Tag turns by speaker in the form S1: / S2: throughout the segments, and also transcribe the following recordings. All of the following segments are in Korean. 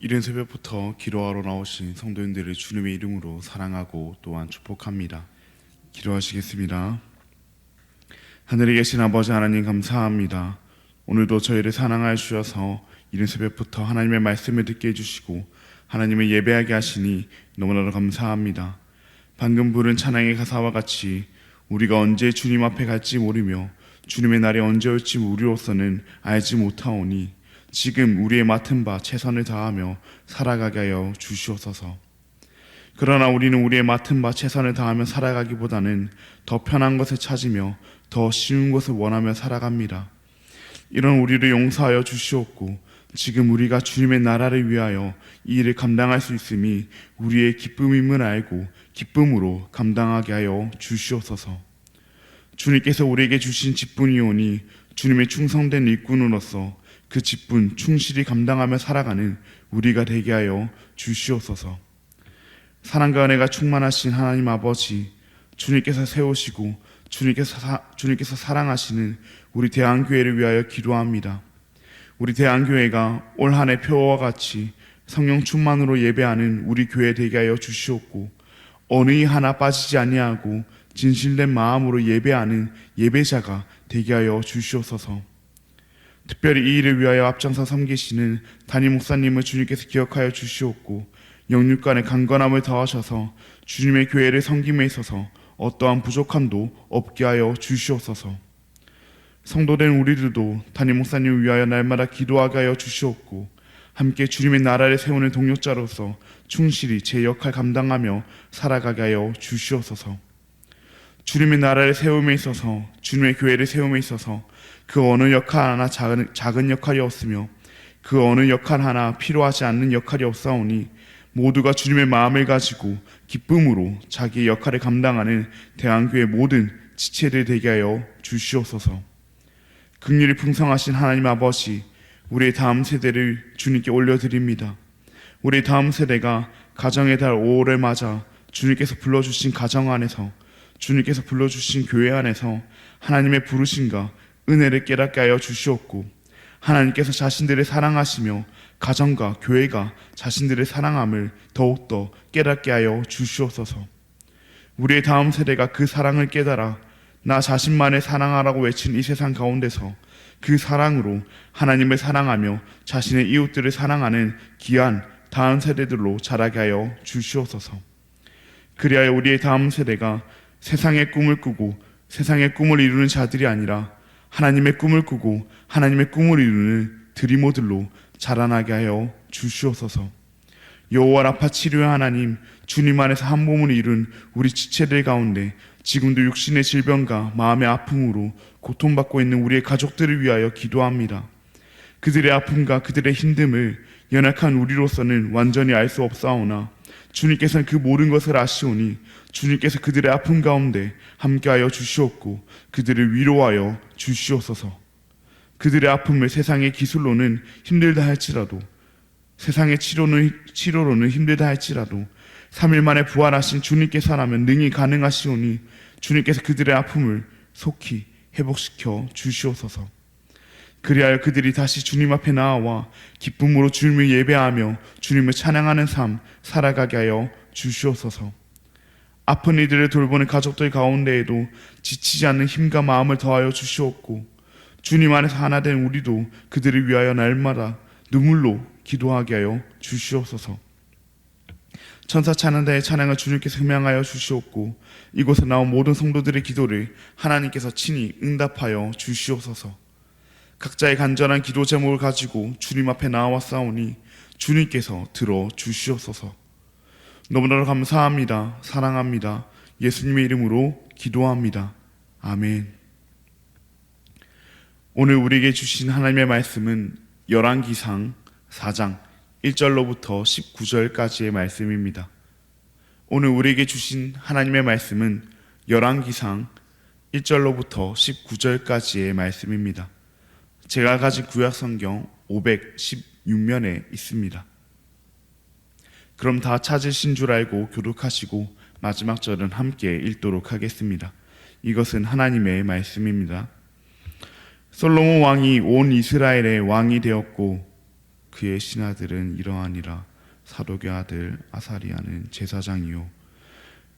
S1: 이른 새벽부터 기도하러 나오신 성도님들을 주님의 이름으로 사랑하고 또한 축복합니다. 기도하시겠습니다. 하늘에 계신 아버지 하나님 감사합니다. 오늘도 저희를 사랑하여 주셔서 이른 새벽부터 하나님의 말씀을 듣게 해주시고 하나님을 예배하게 하시니 너무나도 감사합니다. 방금 부른 찬양의 가사와 같이 우리가 언제 주님 앞에 갈지 모르며 주님의 날이 언제 올지 우리로서는 알지 못하오니 지금 우리의 맡은 바 최선을 다하며 살아가게 하여 주시옵소서. 그러나 우리는 우리의 맡은 바 최선을 다하며 살아가기보다는 더 편한 것을 찾으며 더 쉬운 것을 원하며 살아갑니다. 이런 우리를 용서하여 주시옵고 지금 우리가 주님의 나라를 위하여 이 일을 감당할 수 있음이 우리의 기쁨임을 알고 기쁨으로 감당하게 하여 주시옵소서. 주님께서 우리에게 주신 직분이오니 주님의 충성된 일꾼으로서 그 직분 충실히 감당하며 살아가는 우리가 되게 하여 주시옵소서. 사랑과 은혜가 충만하신 하나님 아버지, 주님께서 세우시고 주님께서 사랑하시는 우리 대한교회를 위하여 기도합니다. 우리 대한교회가 올 한 해 표와 같이 성령 충만으로 예배하는 우리 교회 되게 하여 주시옵고 어느 이 하나 빠지지 아니하고 진실된 마음으로 예배하는 예배자가 되게 하여 주시옵소서. 특별히 이 일을 위하여 앞장서 섬기시는 담임 목사님을 주님께서 기억하여 주시옵고 영육간의 강건함을 더하셔서 주님의 교회를 섬김에 있어서 어떠한 부족함도 없게 하여 주시옵소서. 성도된 우리들도 담임 목사님을 위하여 날마다 기도하게 하여 주시옵고 함께 주님의 나라를 세우는 동역자로서 충실히 제 역할 감당하며 살아가게 하여 주시옵소서. 주님의 나라를 세움에 있어서 주님의 교회를 세움에 있어서 그 어느 역할 하나 작은 역할이 없으며 그 어느 역할 하나 필요하지 않는 역할이 없사오니 모두가 주님의 마음을 가지고 기쁨으로 자기의 역할을 감당하는 대한교회 모든 지체들 되게 하여 주시옵소서. 긍휼이 풍성하신 하나님 아버지, 우리의 다음 세대를 주님께 올려드립니다. 우리의 다음 세대가 가정의 달 5월을 맞아 주님께서 불러주신 가정 안에서 주님께서 불러주신 교회 안에서 하나님의 부르심과 은혜를 깨닫게 하여 주시옵고 하나님께서 자신들을 사랑하시며 가정과 교회가 자신들의 사랑함을 더욱더 깨닫게 하여 주시옵소서. 우리의 다음 세대가 그 사랑을 깨달아 나 자신만을 사랑하라고 외친 이 세상 가운데서 그 사랑으로 하나님을 사랑하며 자신의 이웃들을 사랑하는 귀한 다음 세대들로 자라게 하여 주시옵소서. 그리하여 우리의 다음 세대가 세상의 꿈을 꾸고 세상의 꿈을 이루는 자들이 아니라 하나님의 꿈을 꾸고 하나님의 꿈을 이루는 드리모들로 자라나게 하여 주시옵소서. 여호와 라파 치료의 하나님, 주님 안에서 한 몸을 이룬 우리 지체들 가운데 지금도 육신의 질병과 마음의 아픔으로 고통받고 있는 우리의 가족들을 위하여 기도합니다. 그들의 아픔과 그들의 힘듦을 연약한 우리로서는 완전히 알 수 없사오나 주님께서는 그 모든 것을 아시오니 주님께서 그들의 아픔 가운데 함께하여 주시옵고 그들을 위로하여 주시옵소서. 그들의 아픔을 세상의 기술로는 힘들다 할지라도 세상의 치료로는 힘들다 할지라도 3일 만에 부활하신 주님께서라면 능히 가능하시오니 주님께서 그들의 아픔을 속히 회복시켜 주시옵소서. 그리하여 그들이 다시 주님 앞에 나와 기쁨으로 주님을 예배하며 주님을 찬양하는 삶 살아가게 하여 주시옵소서. 아픈 이들을 돌보는 가족들 가운데에도 지치지 않는 힘과 마음을 더하여 주시옵고 주님 안에서 하나 된 우리도 그들을 위하여 날마다 눈물로 기도하게 하여 주시옵소서. 천사 찬양대의 찬양을 주님께서 흠양하여 주시옵고 이곳에 나온 모든 성도들의 기도를 하나님께서 친히 응답하여 주시옵소서. 각자의 간절한 기도 제목을 가지고 주님 앞에 나와싸우니 주님께서 들어 주시옵소서. 너무나도 감사합니다. 사랑합니다. 예수님의 이름으로 기도합니다. 아멘. 오늘 우리에게 주신 하나님의 말씀은 열왕기상 4장 1절로부터 19절까지의 말씀입니다. 오늘 우리에게 주신 하나님의 말씀은 열왕기상 1절로부터 19절까지의 말씀입니다. 제가 가진 구약성경 516면에 있습니다. 그럼 다 찾으신 줄 알고 교독하시고 마지막 절은 함께 읽도록 하겠습니다. 이것은 하나님의 말씀입니다. 솔로몬 왕이 온 이스라엘의 왕이 되었고 그의 신하들은 이러하니라. 사독의 아들 아사리아는 제사장이요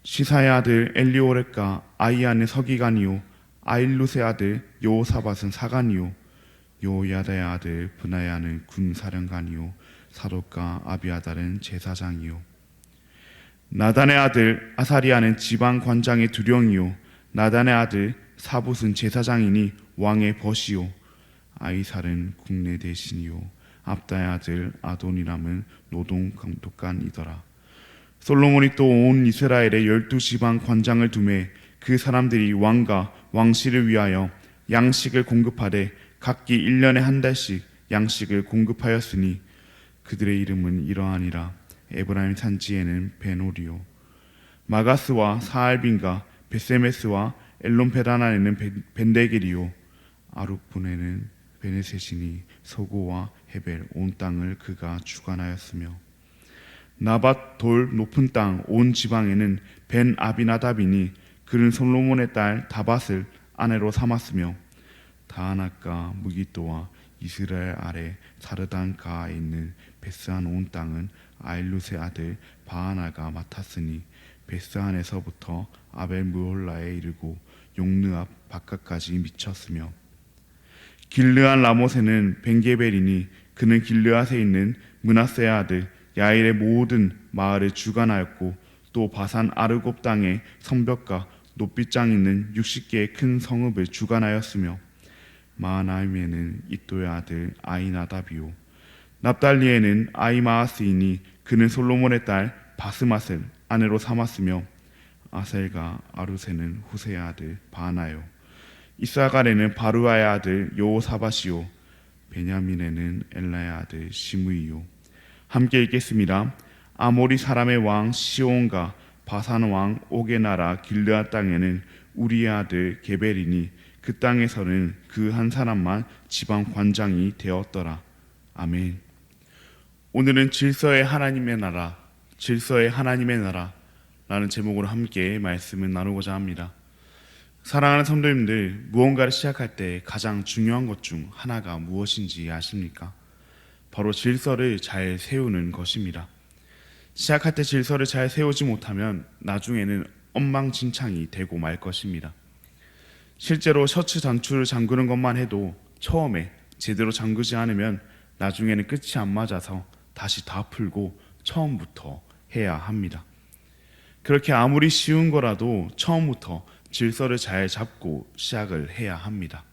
S1: 시사의 아들 엘리오렉과 아이안의 서기관이요 아일루스의 아들 여호사밧은 사관이요 여호야다의 아들 브나야는 군사령관이요 사독과 아비아달은 제사장이요 나단의 아들 아사리아는 지방 관장의 두령이요 나단의 아들 사붓은 제사장이니 왕의 벗이요 아이살은 국내 대신이요 압다의 아들 아도니람은 노동 감독관이더라. 솔로몬이 또 온 이스라엘에 12지방 관장을 두매 그 사람들이 왕과 왕실을 위하여 양식을 공급하되 각기 1년에 한 달씩 양식을 공급하였으니 그들의 이름은 이러하니라. 에브라임 산지에는 베노리요 마가스와 사알빈과 베세메스와 엘론페라나에는 벤데겔이요 아룹분에는 베네셋이니 소고와 헤벨 온 땅을 그가 주관하였으며 나밧 돌 높은 땅 온 지방에는 벤 아비나답이니 그는 솔로몬의 딸 다밧을 아내로 삼았으며 다하나과 무기또와 이스라엘 아래 사르단가에 있는 베스한 온 땅은 아일루스의 아들 바하나가 맡았으니 베스한에서부터 아벨무홀라에 이르고 용느 앞 바깥까지 미쳤으며 길르앗 라못에는 벤게벨이니 그는 길르앗에 있는 므낫세의 아들 야일의 모든 마을을 주관하였고 또 바산 아르곱 땅에 성벽과 높이장 있는 60개의 큰 성읍을 주관하였으며 마하나임에는 이또의 아들 아이나답이요 납달리에는 아이마아스이니 그는 솔로몬의 딸 바스맛을 아내로 삼았으며 아셀과 아루세는 후세의 아들 바나요 이사갈에는 바루아의 아들 여호사밧이요 베냐민에는 엘라의 아들 시므이요 함께 읽겠습니다. 아모리 사람의 왕 시온과 바산 왕 옥의 나라 길르앗 땅에는 우리의 아들 게벨이니 그 땅에서는 그 한 사람만 지방 관장이 되었더라. 아멘. 오늘은 질서의 하나님의 나라, 질서의 하나님의 나라라는 제목으로 함께 말씀을 나누고자 합니다. 사랑하는 성도님들, 무언가를 시작할 때 가장 중요한 것 중 하나가 무엇인지 아십니까? 바로 질서를 잘 세우는 것입니다. 시작할 때 질서를 잘 세우지 못하면 나중에는 엉망진창이 되고 말 것입니다. 실제로 셔츠 단추를 잠그는 것만 해도 처음에 제대로 잠그지 않으면 나중에는 끝이 안 맞아서 다시 다 풀고 처음부터 해야 합니다. 그렇게 아무리 쉬운 거라도 처음부터 질서를 잘 잡고 시작을 해야 합니다.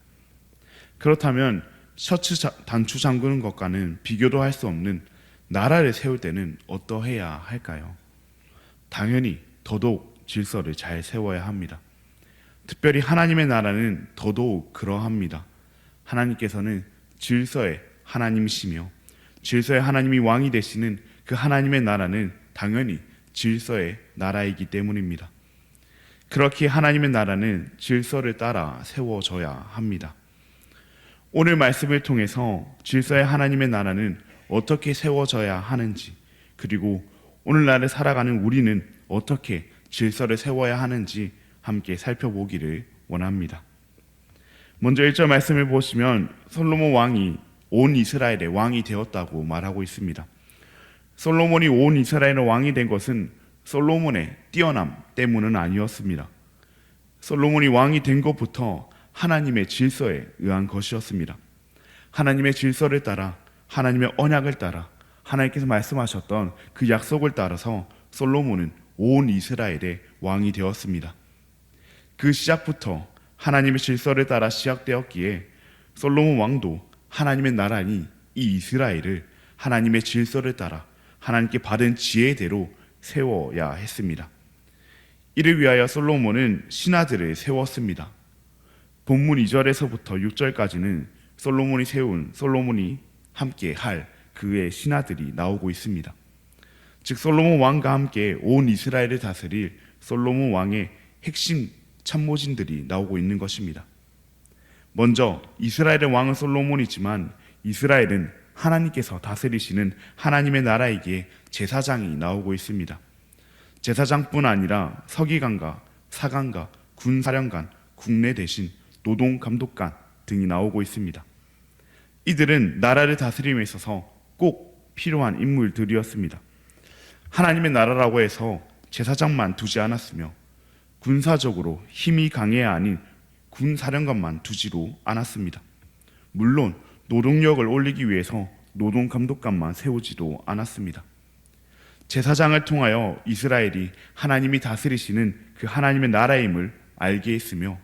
S1: 그렇다면 셔츠 단추 잠그는 것과는 비교도 할 수 없는 나라를 세울 때는 어떠해야 할까요? 당연히 더더욱 질서를 잘 세워야 합니다. 특별히 하나님의 나라는 더더욱 그러합니다. 하나님께서는 질서의 하나님이시며 질서의 하나님이 왕이 되시는 그 하나님의 나라는 당연히 질서의 나라이기 때문입니다. 그렇게 하나님의 나라는 질서를 따라 세워져야 합니다. 오늘 말씀을 통해서 질서의 하나님의 나라는 어떻게 세워져야 하는지, 그리고 오늘날을 살아가는 우리는 어떻게 질서를 세워야 하는지 함께 살펴보기를 원합니다. 먼저 1절 말씀을 보시면 솔로몬 왕이 온 이스라엘의 왕이 되었다고 말하고 있습니다. 솔로몬이 온 이스라엘의 왕이 된 것은 솔로몬의 뛰어남 때문은 아니었습니다. 솔로몬이 왕이 된 것부터 하나님의 질서에 의한 것이었습니다. 하나님의 질서를 따라, 하나님의 언약을 따라, 하나님께서 말씀하셨던 그 약속을 따라서 솔로몬은 온 이스라엘의 왕이 되었습니다. 그 시작부터 하나님의 질서를 따라 시작되었기에 솔로몬 왕도 하나님의 나라니 이 이스라엘을 하나님의 질서를 따라 하나님께 받은 지혜대로 세워야 했습니다. 이를 위하여 솔로몬은 신하들을 세웠습니다. 본문 2절에서부터 6절까지는 솔로몬이 함께 할 그의 신하들이 나오고 있습니다. 즉 솔로몬 왕과 함께 온 이스라엘을 다스릴 솔로몬 왕의 핵심 참모진들이 나오고 있는 것입니다. 먼저 이스라엘의 왕은 솔로몬이지만 이스라엘은 하나님께서 다스리시는 하나님의 나라이기에 제사장이 나오고 있습니다. 제사장뿐 아니라 서기관과 사관과 군사령관, 국내 대신, 노동감독관 등이 나오고 있습니다. 이들은 나라를 다스림에 있어서 꼭 필요한 인물들이었습니다. 하나님의 나라라고 해서 제사장만 두지 않았으며 군사적으로 힘이 강해야 하는 군사령관만 두지도 않았습니다. 물론 노동력을 올리기 위해서 노동감독관만 세우지도 않았습니다. 제사장을 통하여 이스라엘이 하나님이 다스리시는 그 하나님의 나라임을 알게 했으며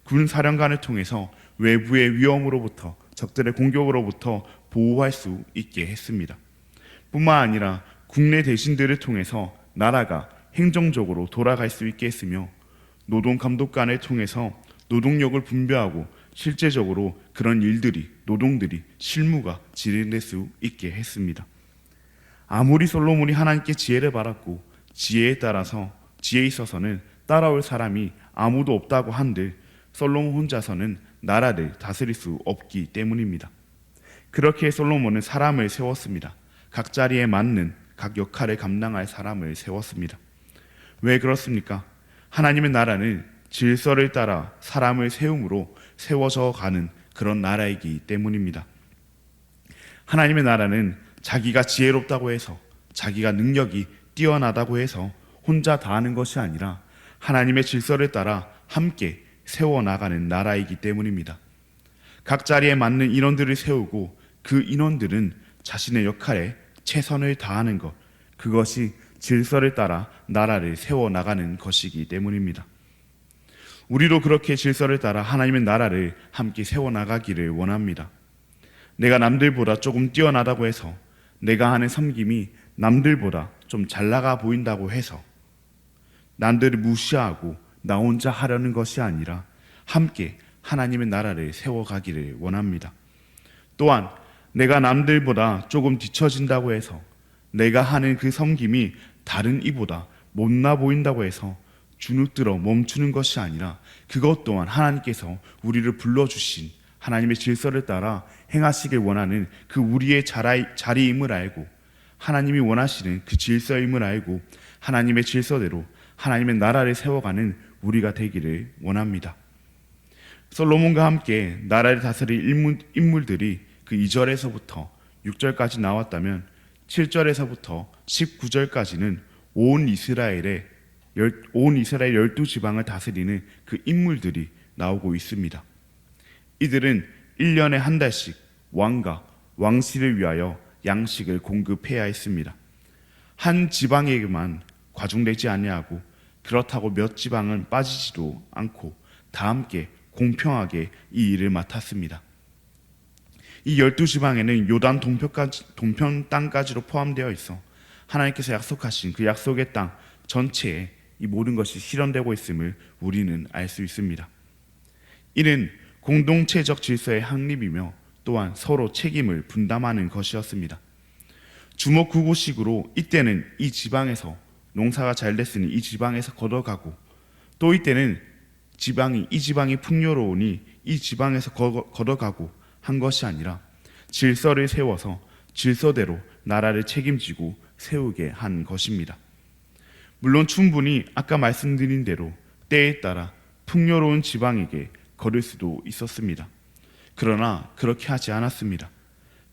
S1: 군사령관을 통해서 외부의 위험으로부터 적들의 공격으로부터 보호할 수 있게 했습니다. 뿐만 아니라 국내 대신들을 통해서 나라가 행정적으로 돌아갈 수 있게 했으며 노동감독관을 통해서 노동력을 분배하고 실제적으로 그런 일들이 노동들이 실무가 진행될 수 있게 했습니다. 아무리 솔로몬이 하나님께 지혜를 받았고 지혜에 있어서는 따라올 사람이 아무도 없다고 한들 솔로몬 혼자서는 나라를 다스릴 수 없기 때문입니다. 그렇게 솔로몬은 사람을 세웠습니다. 각 자리에 맞는 각 역할을 감당할 사람을 세웠습니다. 왜 그렇습니까? 하나님의 나라는 질서를 따라 사람을 세움으로 세워져 가는 그런 나라이기 때문입니다. 하나님의 나라는 자기가 지혜롭다고 해서 자기가 능력이 뛰어나다고 해서 혼자 다 하는 것이 아니라 하나님의 질서를 따라 함께 세워나가는 나라이기 때문입니다. 각 자리에 맞는 인원들을 세우고 그 인원들은 자신의 역할에 최선을 다하는 것, 그것이 질서를 따라 나라를 세워나가는 것이기 때문입니다. 우리도 그렇게 질서를 따라 하나님의 나라를 함께 세워나가기를 원합니다. 내가 남들보다 조금 뛰어나다고 해서 내가 하는 섬김이 남들보다 좀 잘 나가 보인다고 해서 남들을 무시하고 나 혼자 하려는 것이 아니라 함께 하나님의 나라를 세워가기를 원합니다. 또한 내가 남들보다 조금 뒤처진다고 해서 내가 하는 그 섬김이 다른 이보다 못나 보인다고 해서 주눅들어 멈추는 것이 아니라 그것 또한 하나님께서 우리를 불러주신 하나님의 질서를 따라 행하시길 원하는 그 우리의 자리임을 알고 하나님이 원하시는 그 질서임을 알고 하나님의 질서대로 하나님의 나라를 세워가는 우리가 되기를 원합니다. 솔로몬과 함께 나라를 다스릴 인물들이 그 2절에서부터 6절까지 나왔다면 7절에서부터 19절까지는 온 이스라엘 12지방을 다스리는 그 인물들이 나오고 있습니다. 이들은 1년에 한 달씩 왕과 왕실을 위하여 양식을 공급해야 했습니다. 한 지방에게만 과중되지 아니하고 그렇다고 몇 지방은 빠지지도 않고 다 함께 공평하게 이 일을 맡았습니다. 이 12지방에는 요단 동편 땅까지로 포함되어 있어 하나님께서 약속하신 그 약속의 땅 전체에 이 모든 것이 실현되고 있음을 우리는 알 수 있습니다. 이는 공동체적 질서의 확립이며 또한 서로 책임을 분담하는 것이었습니다. 주먹구구식으로 이때는 이 지방에서 농사가 잘 됐으니 이 지방에서 걷어가고 또 이때는 이 지방이 풍요로우니 이 지방에서 걷어가고 한 것이 아니라 질서를 세워서 질서대로 나라를 책임지고 세우게 한 것입니다. 물론 충분히 아까 말씀드린 대로 때에 따라 풍요로운 지방에게 거둘 수도 있었습니다. 그러나 그렇게 하지 않았습니다.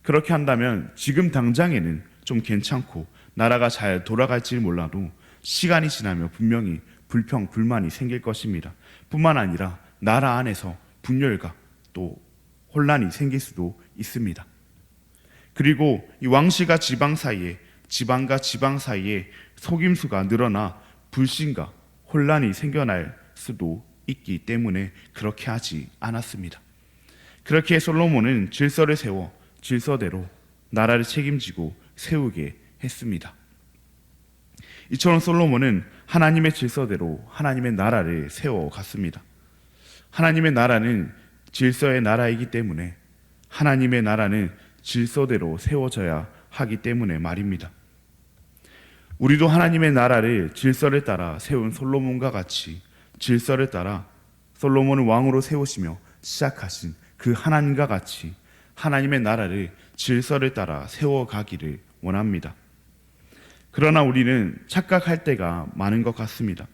S1: 그렇게 한다면 지금 당장에는 좀 괜찮고 나라가 잘 돌아갈지 몰라도 시간이 지나면 분명히 불만이 생길 것입니다. 뿐만 아니라 나라 안에서 분열과 또 혼란이 생길 수도 있습니다. 그리고 이 왕실과 지방 사이에 지방과 지방 사이에 속임수가 늘어나 불신과 혼란이 생겨날 수도 있기 때문에 그렇게 하지 않았습니다. 그렇게 솔로몬은 질서를 세워 질서대로 나라를 책임지고 세우게 했습니다. 이처럼 솔로몬은 하나님의 질서대로 하나님의 나라를 세워갔습니다. 하나님의 나라는 질서의 나라이기 때문에 하나님의 나라는 질서대로 세워져야 하기 때문에 말입니다. 우리도 하나님의 나라를 질서를 따라 세운 솔로몬과 같이 질서를 따라 솔로몬을 왕으로 세우시며 시작하신 그 하나님과 같이 하나님의 나라를 질서를 따라 세워가기를 원합니다. 그러나 우리는 착각할 때가 많은 것 같습니다.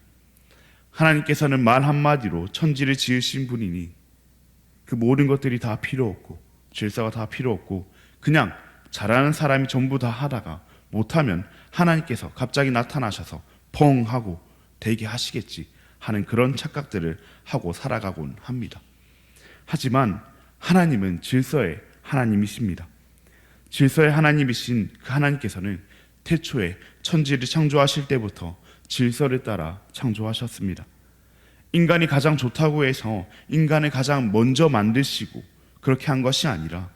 S1: 하나님께서는 말 한마디로 천지를 지으신 분이니 그 모든 것들이 다 필요 없고 질서가 다 필요 없고 그냥 잘하는 사람이 전부 다 하다가 못하면 하나님께서 갑자기 나타나셔서 펑 하고 되게 하시겠지 하는 그런 착각들을 하고 살아가곤 합니다. 하지만 하나님은 질서의 하나님이십니다. 질서의 하나님이신 그 하나님께서는 태초에 천지를 창조하실 때부터 질서를 따라 창조하셨습니다. 인간이 가장 좋다고 해서 인간을 가장 먼저 만드시고 그렇게 한 것이 아니라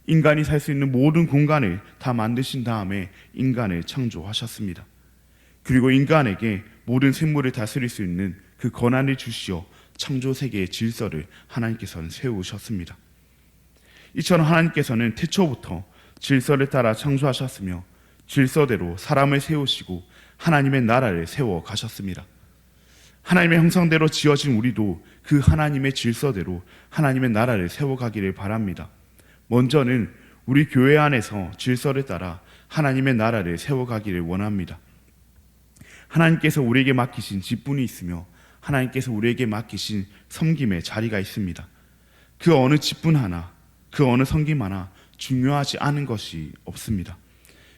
S1: 인간이 살 수 있는 모든 공간을 다 만드신 다음에 인간을 창조하셨습니다. 그리고 인간에게 모든 생물을 다스릴 수 있는 그 권한을 주시어 창조 세계의 질서를 하나님께서는 세우셨습니다. 이처럼 하나님께서는 태초부터 질서를 따라 창조하셨으며 질서대로 사람을 세우시고 하나님의 나라를 세워 가셨습니다. 하나님의 형상대로 지어진 우리도 그 하나님의 질서대로 하나님의 나라를 세워가기를 바랍니다. 먼저는 우리 교회 안에서 질서를 따라 하나님의 나라를 세워가기를 원합니다. 하나님께서 우리에게 맡기신 직분이 있으며 하나님께서 우리에게 맡기신 섬김의 자리가 있습니다. 그 어느 직분 하나, 그 어느 섬김 하나 중요하지 않은 것이 없습니다.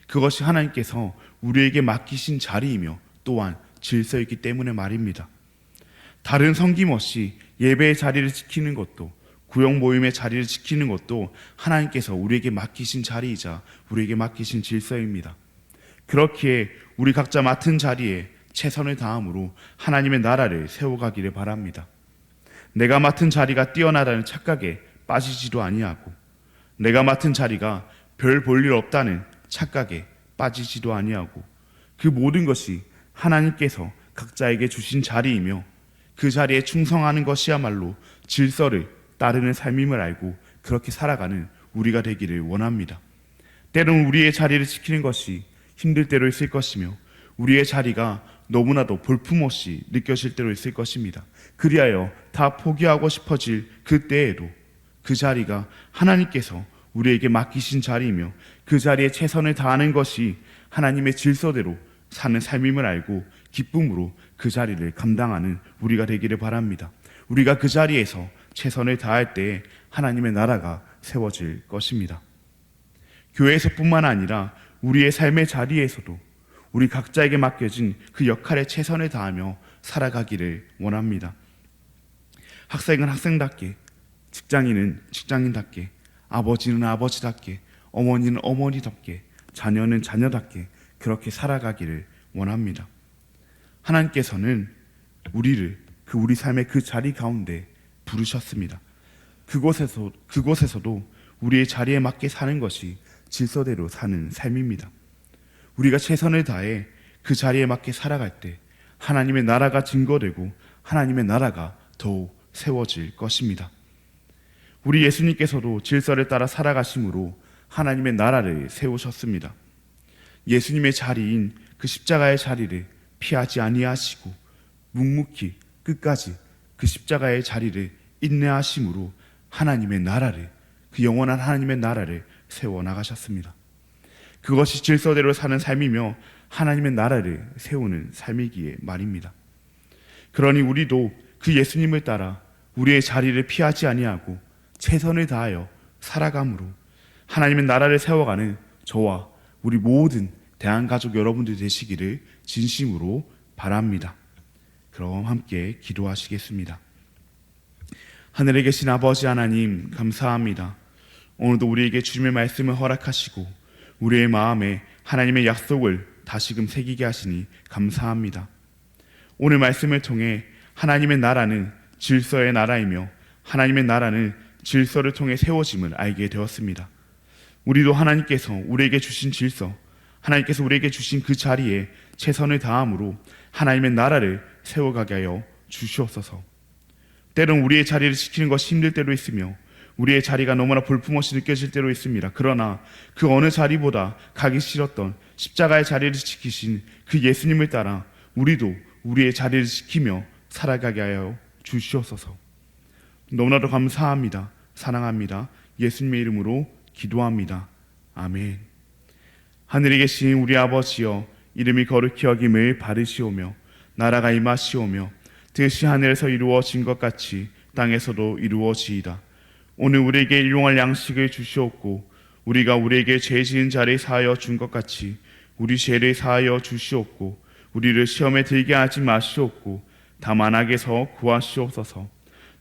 S1: 그것이 하나님께서 우리에게 맡기신 자리이며 또한 질서이기 때문에 말입니다. 다른 섬김 없이 예배의 자리를 지키는 것도 구역 모임의 자리를 지키는 것도 하나님께서 우리에게 맡기신 자리이자 우리에게 맡기신 질서입니다. 그렇기에 우리 각자 맡은 자리에 최선을 다함으로 하나님의 나라를 세워가기를 바랍니다. 내가 맡은 자리가 뛰어나다는 착각에 빠지지도 아니하고 내가 맡은 자리가 별 볼 일 없다는 착각에 빠지지도 아니하고 그 모든 것이 하나님께서 각자에게 주신 자리이며 그 자리에 충성하는 것이야말로 질서를 따르는 삶임을 알고 그렇게 살아가는 우리가 되기를 원합니다. 때로는 우리의 자리를 지키는 것이 힘들 때로 있을 것이며 우리의 자리가 너무나도 볼품없이 느껴질 때로 있을 것입니다. 그리하여 다 포기하고 싶어질 그때에도 그 자리가 하나님께서 우리에게 맡기신 자리이며 그 자리에 최선을 다하는 것이 하나님의 질서대로 사는 삶임을 알고 기쁨으로 그 자리를 감당하는 우리가 되기를 바랍니다. 우리가 그 자리에서 최선을 다할 때에 하나님의 나라가 세워질 것입니다. 교회에서뿐만 아니라 우리의 삶의 자리에서도 우리 각자에게 맡겨진 그 역할에 최선을 다하며 살아가기를 원합니다. 학생은 학생답게, 직장인은 직장인답게, 아버지는 아버지답게, 어머니는 어머니답게, 자녀는 자녀답게 그렇게 살아가기를 원합니다. 하나님께서는 우리를 우리 삶의 그 자리 가운데 부르셨습니다. 그곳에서도 우리의 자리에 맞게 사는 것이 질서대로 사는 삶입니다. 우리가 최선을 다해 그 자리에 맞게 살아갈 때 하나님의 나라가 증거되고 하나님의 나라가 더욱 세워질 것입니다. 우리 예수님께서도 질서를 따라 살아가심으로 하나님의 나라를 세우셨습니다. 예수님의 자리인 그 십자가의 자리를 피하지 아니하시고 묵묵히 끝까지 그 십자가의 자리를 인내하심으로 하나님의 나라를, 그 영원한 하나님의 나라를 세워나가셨습니다. 그것이 질서대로 사는 삶이며 하나님의 나라를 세우는 삶이기에 말입니다. 그러니 우리도 그 예수님을 따라 우리의 자리를 피하지 아니하고 최선을 다하여 살아감으로 하나님의 나라를 세워가는 저와 우리 모든 대한가족 여러분들 되시기를 진심으로 바랍니다. 그럼 함께 기도하시겠습니다. 하늘에 계신 아버지 하나님 감사합니다. 오늘도 우리에게 주님의 말씀을 허락하시고 우리의 마음에 하나님의 약속을 다시금 새기게 하시니 감사합니다. 오늘 말씀을 통해 하나님의 나라는 질서의 나라이며 하나님의 나라는 질서를 통해 세워짐을 알게 되었습니다. 우리도 하나님께서 우리에게 주신 질서, 하나님께서 우리에게 주신 그 자리에 최선을 다함으로 하나님의 나라를 세워가게 하여 주시옵소서. 때론 우리의 자리를 지키는 것이 힘들 때도 있으며 우리의 자리가 너무나 볼품없이 느껴질 때도 있습니다. 그러나 그 어느 자리보다 가기 싫었던 십자가의 자리를 지키신 그 예수님을 따라 우리도 우리의 자리를 지키며 살아가게 하여 주시옵소서. 너무나도 감사합니다. 사랑합니다. 예수님의 이름으로 기도합니다. 아멘. 하늘에 계신 우리 아버지여, 이름이 거룩히 여김을 받으시오며 나라가 임하시오며 뜻이 하늘에서 이루어진 것 같이 땅에서도 이루어지이다. 오늘 우리에게 일용할 양식을 주시옵고 우리가 우리에게 죄 지은 자를 사하여 준 것 같이 우리 죄를 사하여 주시옵고 우리를 시험에 들게 하지 마시옵고 다만 악에서 구하시옵소서.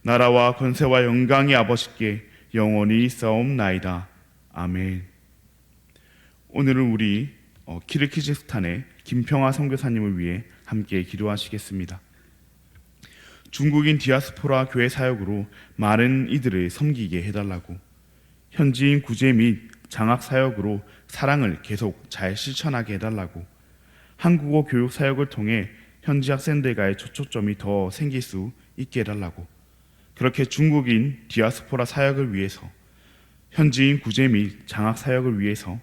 S1: 나라와 권세와 영광이 아버지께 영원히 있사옵나이다. 아멘. 오늘은 우리 키르기즈스탄의 김평화 선교사님을 위해 함께 기도하시겠습니다. 중국인 디아스포라 교회 사역으로 많은 이들을 섬기게 해달라고, 현지인 구제 및 장학 사역으로 사랑을 계속 잘 실천하게 해달라고, 한국어 교육 사역을 통해 현지 학생들과의 초점이 더 생길 수 있게 해달라고, 그렇게 중국인 디아스포라 사역을 위해서, 현지인 구제 및 장학 사역을 위해서,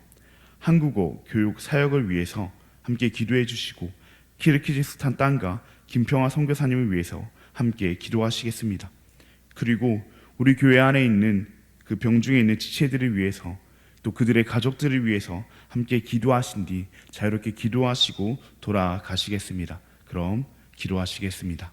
S1: 한국어 교육 사역을 위해서 함께 기도해 주시고 키르기즈스탄 땅과 김평화 선교사님을 위해서 함께 기도하시겠습니다. 그리고 우리 교회 안에 있는 그 병중에 있는 지체들을 위해서 또 그들의 가족들을 위해서 함께 기도하신 뒤 자유롭게 기도하시고 돌아가시겠습니다. 그럼 기도하시겠습니다.